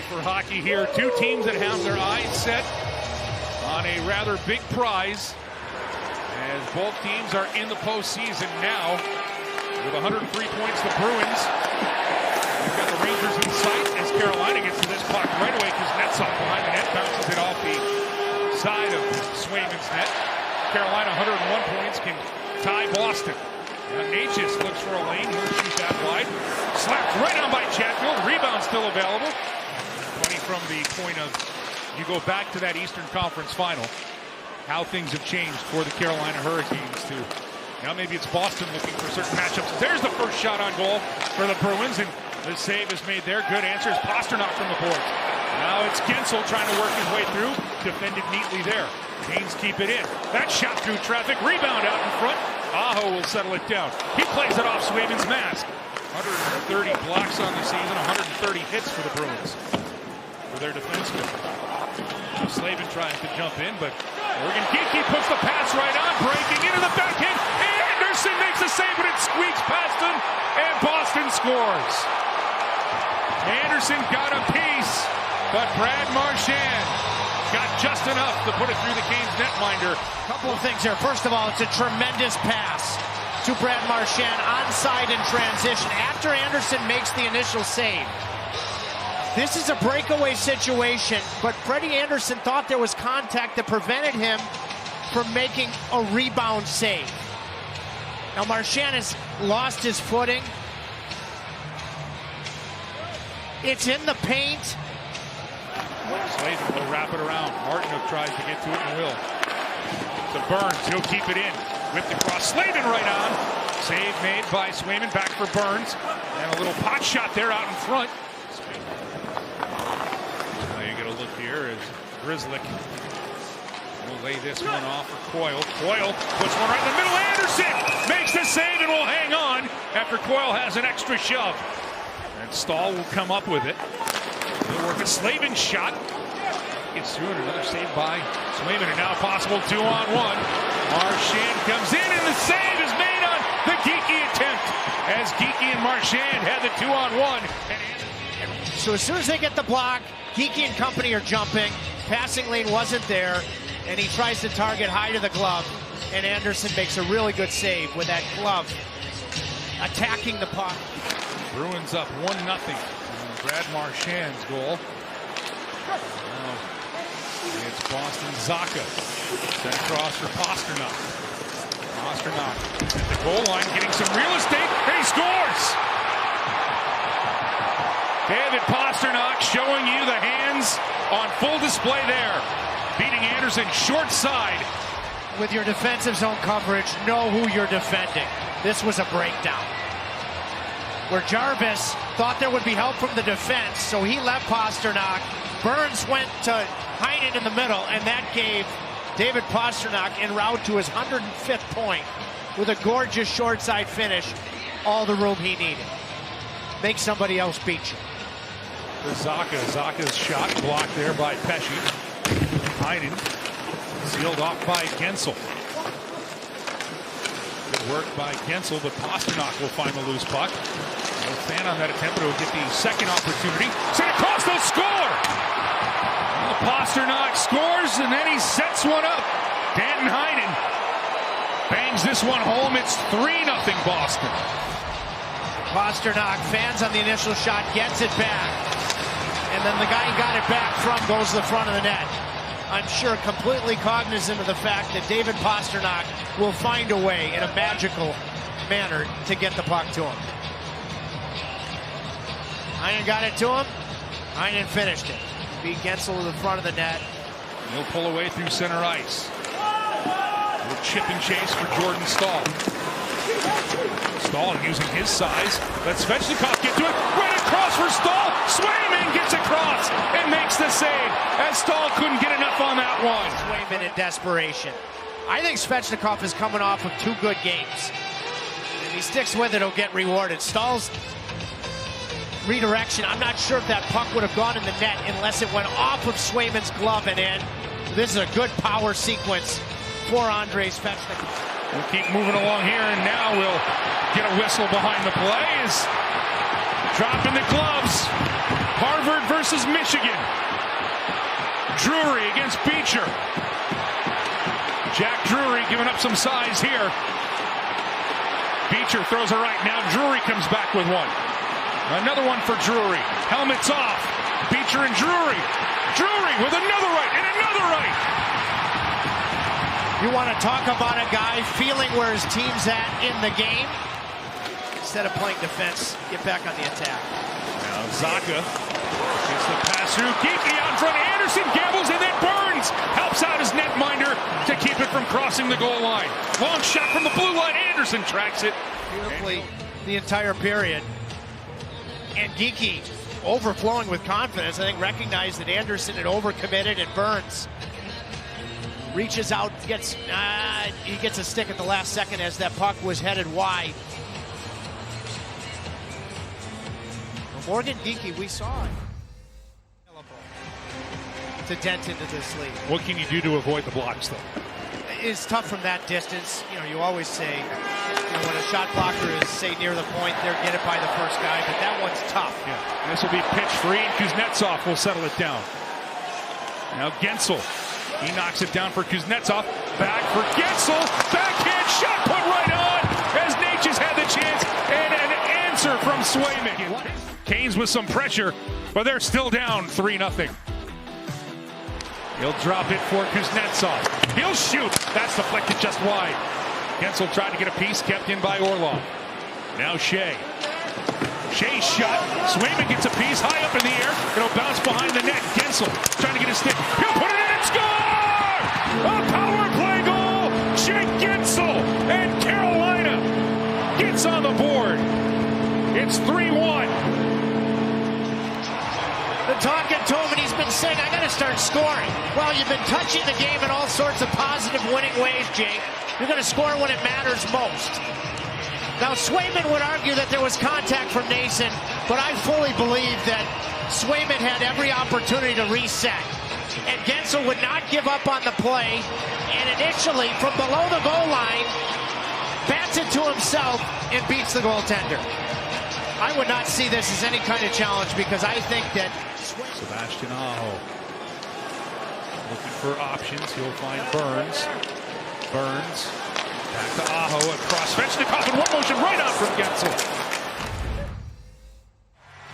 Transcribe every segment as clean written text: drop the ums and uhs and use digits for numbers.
for hockey here. Two teams that have their eyes set on a rather big prize, as both teams are in the postseason now. With 103 points, the Bruins. We've got the Rangers in sight as Carolina gets to this puck right away. Kuznetsov behind the net, bounces it off the side of Swayman's net. Carolina 101 points, can tie Boston. Natchez looks for a lane. He'll shoot that wide. Slapped right on by Chatfield. Rebound still available. 20 from the point of, you go back to that Eastern Conference final, how things have changed for the Carolina Hurricanes too. Now maybe it's Boston looking for certain matchups. There's the first shot on goal for the Bruins, and the save is made there. Good answer is Pastrnak from the boards. Now it's Gensel trying to work his way through. Defended neatly there. Canes keep it in. That shot through traffic. Rebound out in front. Aho will settle it down. He plays it off Swayman's mask. 130 blocks on the season. 130 hits for the Bruins. For their defenseman. Slavin tries to jump in, but Morgan Geekie puts the pass right on. Breaking into the backhand. Anderson makes a save, but it squeaks past him. And Boston scores. Anderson got a piece, but Brad Marchand got just enough to put it through the Canes netminder. Couple of things here. First of all, it's a tremendous pass to Brad Marchand onside in transition after Anderson makes the initial save. This is a breakaway situation, but Freddie Anderson thought there was contact that prevented him from making a rebound save. Now Marchand has lost his footing. It's in the paint. Slavin will wrap it around. Martinook tries to get to it and will. To Burns, he'll keep it in. Whipped across, Slavin right on. Save made by Swayman, back for Burns. And a little pot shot there out in front. Now you get a look here as Grzelcyk will lay this one off for Coyle. Coyle puts one right in the middle. Anderson makes the save and will hang on after Coyle has an extra shove. And Stahl will come up with it. He'll work a Slavin shot. Gets through and another save by Swayman, and now possible 2-on-1. Marchand comes in, and the save is made on the Geekie attempt as Geekie and Marchand had the 2-on-1. So as soon as they get the block, Geekie and company are jumping. Passing lane wasn't there, and he tries to target high to the glove, and Anderson makes a really good save with that glove attacking the puck. Bruins up 1-0. Brad Marchand's goal. It's Boston Zacha. Sent across for Pastrnak. Pastrnak at the goal line, getting some real estate, and he scores! David Pastrnak showing you the hands on full display there. Beating Anderson short side. With your defensive zone coverage, know who you're defending. This was a breakdown, where Jarvis thought there would be help from the defense, so he left Pastrnak. Burns went to Heinen in the middle, and that gave David Pastrnak en route to his 105th point with a gorgeous short side finish, all the room he needed. Make somebody else beat you. For Zacha. Zacha's shot blocked there by Pesci. Heinen sealed off by Gensel. Good work by Gensel, but Pastrnak will find the loose puck. No fan on that attempt, but he'll get the second opportunity. Sent across, they'll score! Well, Pastrnak scores, and then he sets one up. Danton Heinen bangs this one home. It's 3-0 Boston. Pastrnak, fans on the initial shot, gets it back. And then the guy he got it back from goes to the front of the net. I'm sure completely cognizant of the fact that David Pastrnak will find a way in a magical manner to get the puck to him. Heinen got it to him. Heinen finished it. Beat Gensel to the front of the net. He'll pull away through center ice. A little chip and chase for Jordan Stahl. Stahl using his size. Let Svechnikov get to it. Right across for Stahl. Swayman gets across and makes the save as Stahl couldn't get enough on that one. Swayman in desperation. I think Svechnikov is coming off of 2 good games. If he sticks with it, he'll get rewarded. Stahl's redirection, I'm not sure if that puck would have gone in the net unless it went off of Swayman's glove and in. This is a good power sequence for Andrei Svechnikov. We'll keep moving along here, and now we'll get a whistle behind the plays. Dropping the gloves. Harvard versus Michigan. Drury against Beecher. Jack Drury giving up some size here. Beecher throws a right. Now Drury comes back with one. Another one for Drury. Helmets off. Beecher and Drury. Drury with another right and another right. You want to talk about a guy feeling where his team's at in the game? Instead of playing defense, get back on the attack. Now Zacha gets the pass through. Geeky out in front. Anderson gambles and then Burns helps out his netminder to keep it from crossing the goal line. Long shot from the blue line. Anderson tracks it beautifully the entire period. And Geeky overflowing with confidence. I think recognized that Anderson had overcommitted, and Burns reaches out, he gets a stick at the last second as that puck was headed wide. Morgan Geeky, we saw it. To dent into this league. What can you do to avoid the blocks, though? It's tough from that distance. You know, you always say, when a shot blocker is, say, near the point, they're get it by the first guy, but that one's tough. Yeah, this will be pitch free, and Kuznetsov will settle it down. Now Gensel, he knocks it down for Kuznetsov. Back for Gensel. Backhand shot put right on as Natchez had the chance, and an answer from Swayman. Canes with some pressure, but they're still down 3-0. He'll drop it for Kuznetsov. He'll shoot. That's deflected just wide. Gensel tried to get a piece, kept in by Orlov. Now Shea. Shea's shot. Swayman gets a piece high up in the air. It'll bounce behind the net. Gensel trying to get a stick. He'll put it in and score! A power play goal! Jake Gensel and Carolina gets on the board. It's 3-1. The talking to him, and he's been saying, I got to start scoring. Well, you've been touching the game in all sorts of positive winning ways, Jake. You're going to score when it matters most. Now, Swayman would argue that there was contact from Nason, but I fully believe that Swayman had every opportunity to reset. And Gensel would not give up on the play, and initially, from below the goal line, bats it to himself and beats the goaltender. I would not see this as any kind of challenge, because I think that Sebastian Aho looking for options. He'll find Burns. Burns back to Aho across Svechnikov in one motion right out from Gensel.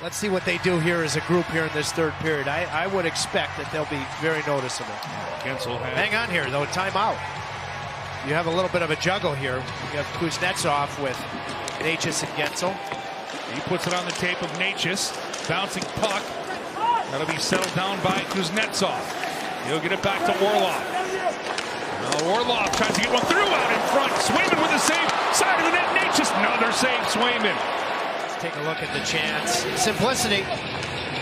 Let's see what they do here as a group here in this third period. I would expect that they'll be very noticeable. Gensel has... Hang on here, though. Timeout. You have a little bit of a juggle here. You have Kuznetsov with Natchez and Gensel. He puts it on the tape of Natchez. Bouncing puck. That'll be settled down by Kuznetsov. He'll get it back to Orlov. Now Orlov tries to get one through out in front. Swayman with the save. Side of the net. Natchez. Another save. Swayman. Let's take a look at the chance. Simplicity.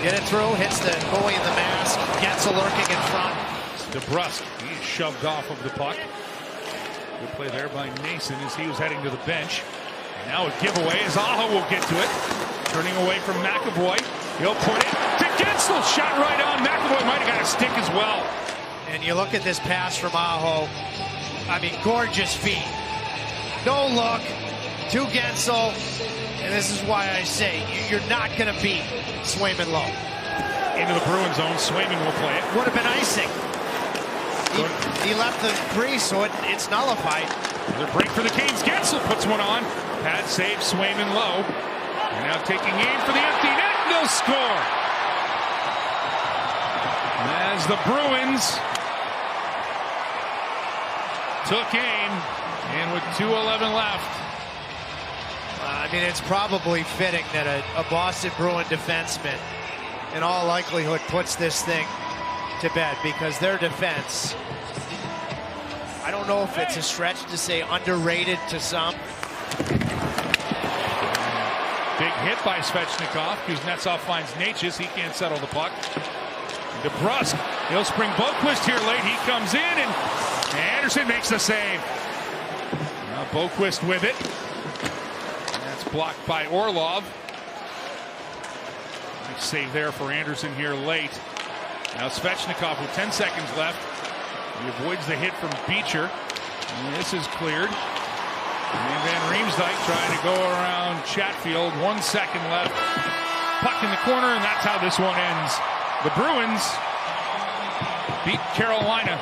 Get it through. Hits the goalie in the mask. Gensel lurking in front. DeBrusk. He's shoved off of the puck. Good play there by Nason as he was heading to the bench. Now a giveaway as Aho will get to it. Turning away from McAvoy. He'll put it to Gensel. Shot right on. McAvoy might have got a stick as well. And you look at this pass from Aho. I mean, gorgeous feet. No look to Gensel. And this is why I say you're not going to beat Swayman low. Into the Bruin zone. Swayman will play it. Would have been icing. He left the crease, so it's nullified. Another break for the Canes. Gensel puts one on. Pad save, Swayman low. And now taking aim for the empty net. They'll score. As the Bruins took aim, and with 2:11 left. I mean, it's probably fitting that a Boston Bruin defenseman, in all likelihood, puts this thing to bed, because their defense, I don't know if it's a stretch to say underrated to some. Big hit by Svechnikov. Kuznetsov finds Natchez. He can't settle the puck. DeBrusk. He'll spring Boquist here late. He comes in, and Anderson makes the save. Now Boquist with it. And that's blocked by Orlov. Nice save there for Anderson here late. Now Svechnikov with 10 seconds left. He avoids the hit from Beecher. And this is cleared. And Van Riemsdyk trying to go around Chatfield. 1 second left. puck in the corner, and that's how this one ends. The Bruins beat Carolina